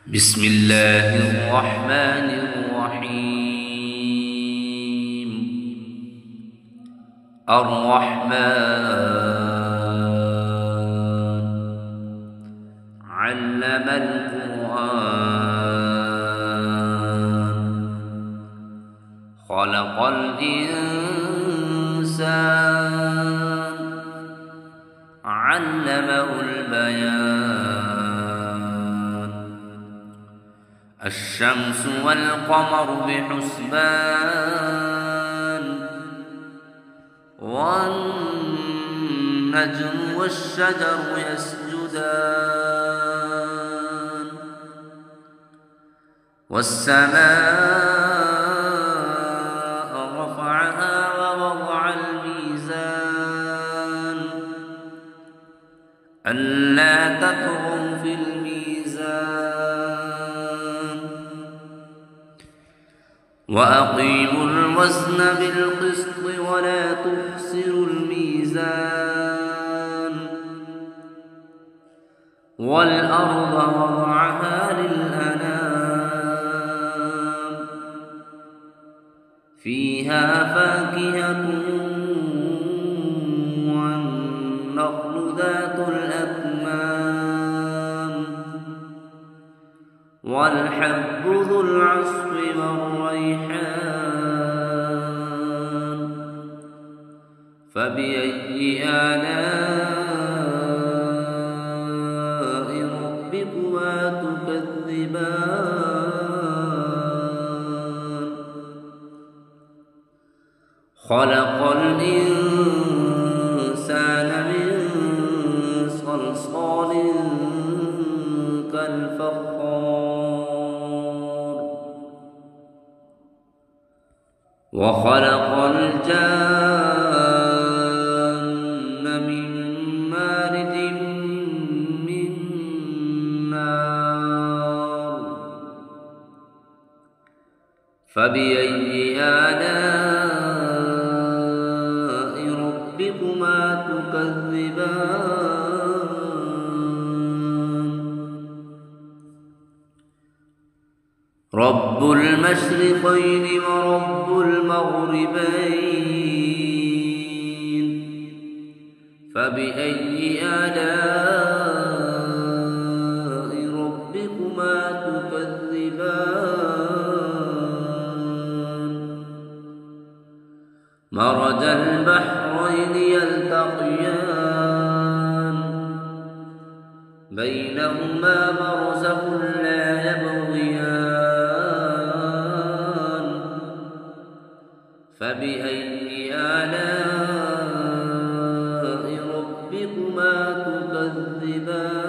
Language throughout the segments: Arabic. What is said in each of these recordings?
بسم الله الرحمن الرحيم. الرحمن علم القرآن خلق الإنسان علمه البيان. الشمس والقمر بحسبان والنجم والشجر يسجدان والسماء رفعها ووضع الميزان ألا تطغوا في الميزان وأقيموا الوزن بالقسط ولا تخسروا الميزان والأرض وضعها للأنام فيها فاكهة والنخل ذات الأكمام والحب ذو العصف والريحان فبأي آلاء ربكما تكذبان. خلق الإنسان من صلصال كالفخار وخلق الجان من مارد من نار فبأي آلاء ربكما تكذبان. رب المشرقين ورب المغربين فبأي آلاء ربكما تكذبان. مرج البحرين يلتقيان بينهما برزخ لا يبغيان فبأي آلاء ربكما تكذبان.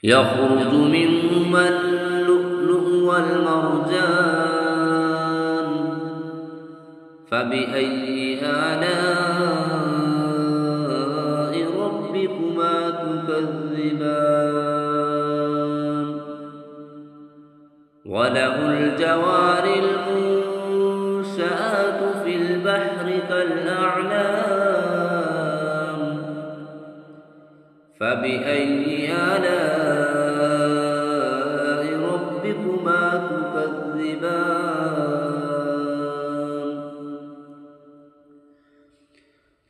يخرج منهما اللؤلؤ والمرجان فبأي آلاء ربكما تكذبان. وله الجوار المنشآت في البحر كالأعلام فبأي آلاء ربكما تكذبان.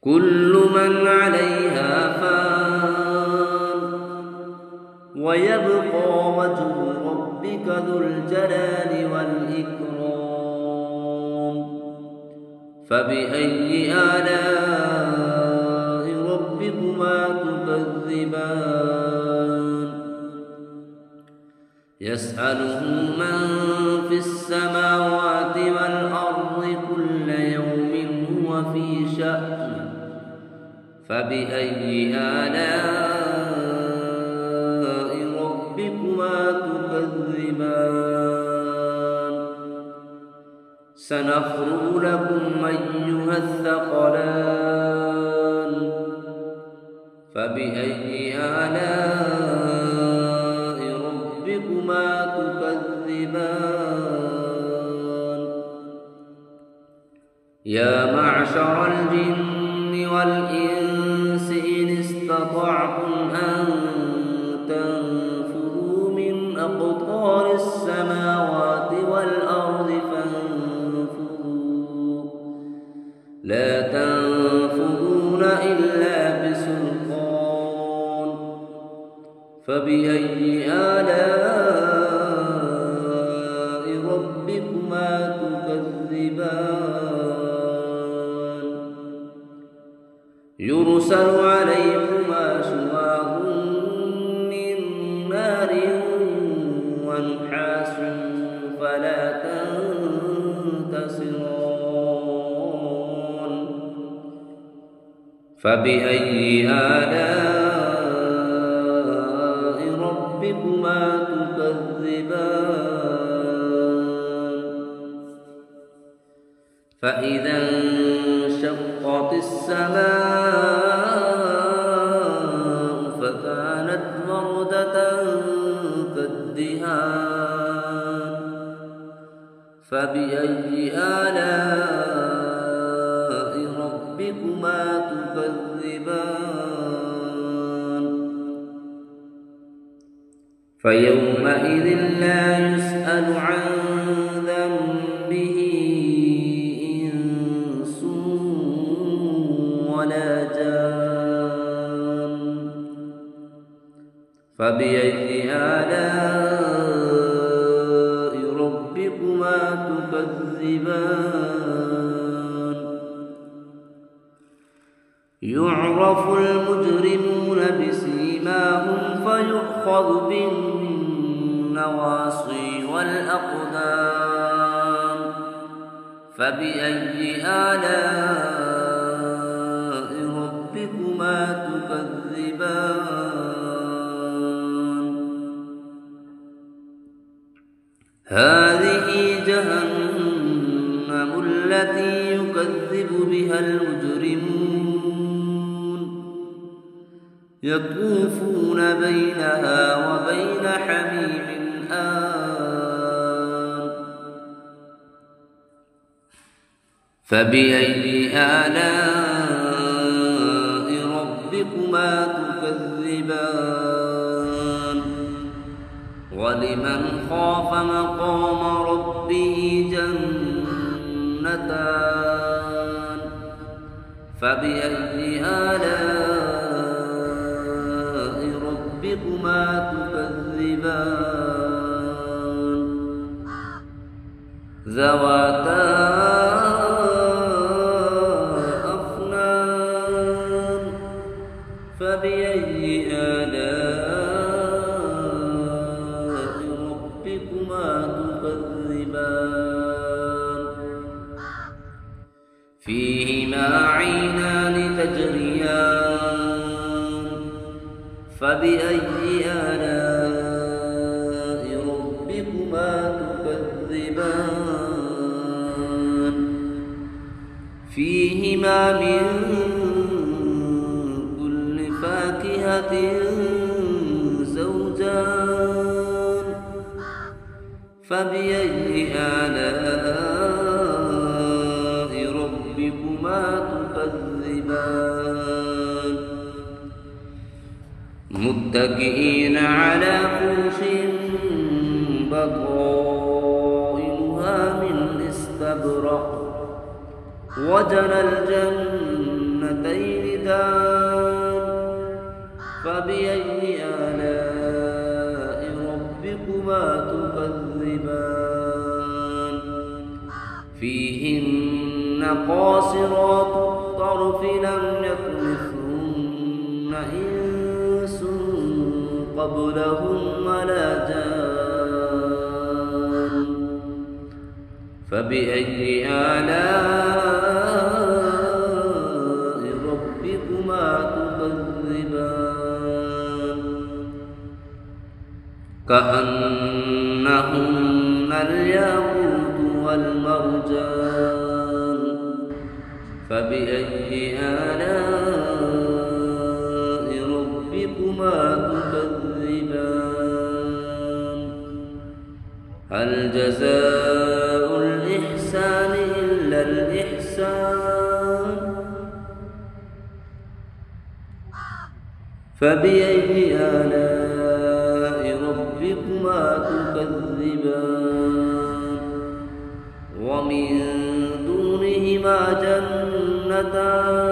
كل من عليها فان ويبقى وجه ربك ذو الجلال والإكرام فبأي آلاء ربكما تكذبان. يسأله من في السماوات والأرض كل يوم هو في شأن فبأي آلاء ربكما تكذبان. سنفرغ لكم أيها الثقلان فبأي آلاء ربكما تكذبان. يا معشر الجن والإنس إن استطعتم فبأي آلاء ربكما تكذبان يرسل عليكما شواظ من نار ونحاس فلا تنتصران فبأي آلاء ربكما تكذبان فإذا انشقت السماء فكانت وردة كالدهان فبأي آلاء ربكما تكذبان فيومئذ لا يسأل عن ذنبه إنس ولا جان فبأي آلاء ربكما تكذبان يعرف المجرمون بسيماهم فيؤخذ بالنواصي والأقدام فبأي آلاء ربكما تكذبان هذه جهنم التي يكذب بها المجرمون يطوفون بينها وبين حميم آن فبأي آلاء ربكما تكذبان ولمن خاف مقام ربه جنتان فبأي آلاء ربكما تكذبان ذواتا أفنان فبأي آلاء ربكما تكذبان فيهما عينان تجريان فبأي آلاء ربكما تكذبان فيهما من كل فاكهة زوجان فبأي آلاء ربكما تكذبان متكئين على فرش بطائنها من استبرق وجنى الجنتين دان فبأي آلاء ربكما تكذبان فيهن قاصرات الطرف لم يطمثهن إنس قبلهم ولا جان فبأي آلاء ربكما تكذبان كأنهن الياقوت والمرجان فبأي آلاء ربكما تكذبان هل جزاء الإحسان إلا الإحسان فبأي آلاء ربكما تكذبان ومن دونهما جنتان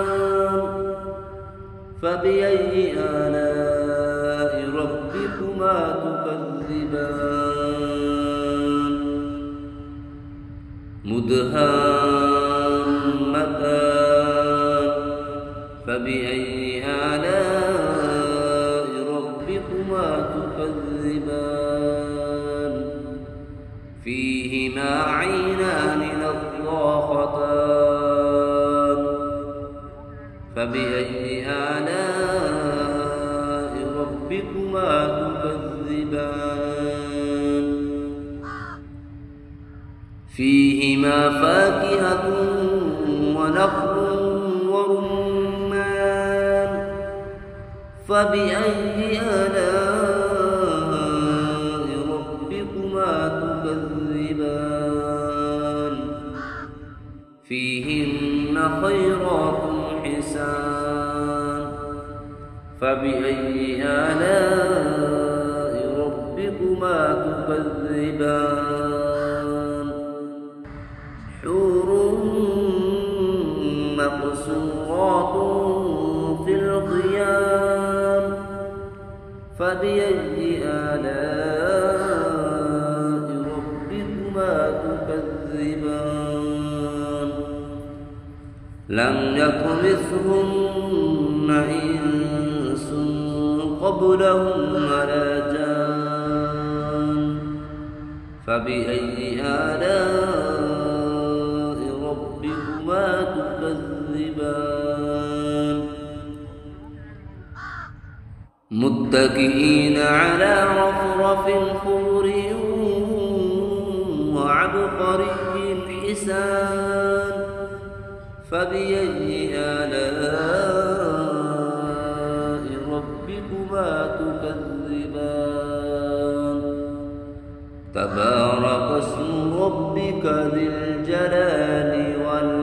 فبأي آلاء ربكما تكذبان مدهامتان فبأي آلاء ربكما تكذبان فيهما عينان نضاختان فبأي آلاء ربكما تكذبان فيهما فاكهة ونخل ورمان فبأي آلاء ربكما تكذبان فيهن خيرات حسان فبأي آلاء ربكما تكذبان حور مقصورات في الخيام فبأي آلاء ربكما تكذبان لم يطمثهن إنس قبلهم ولا جان فبأي آلاء ربكما تكذبان متكئين على رفرف خضر وعبقري حسان فبأي آلاء ربكما تكذبان تبارك اسم ربك ذي الجلال والإكرام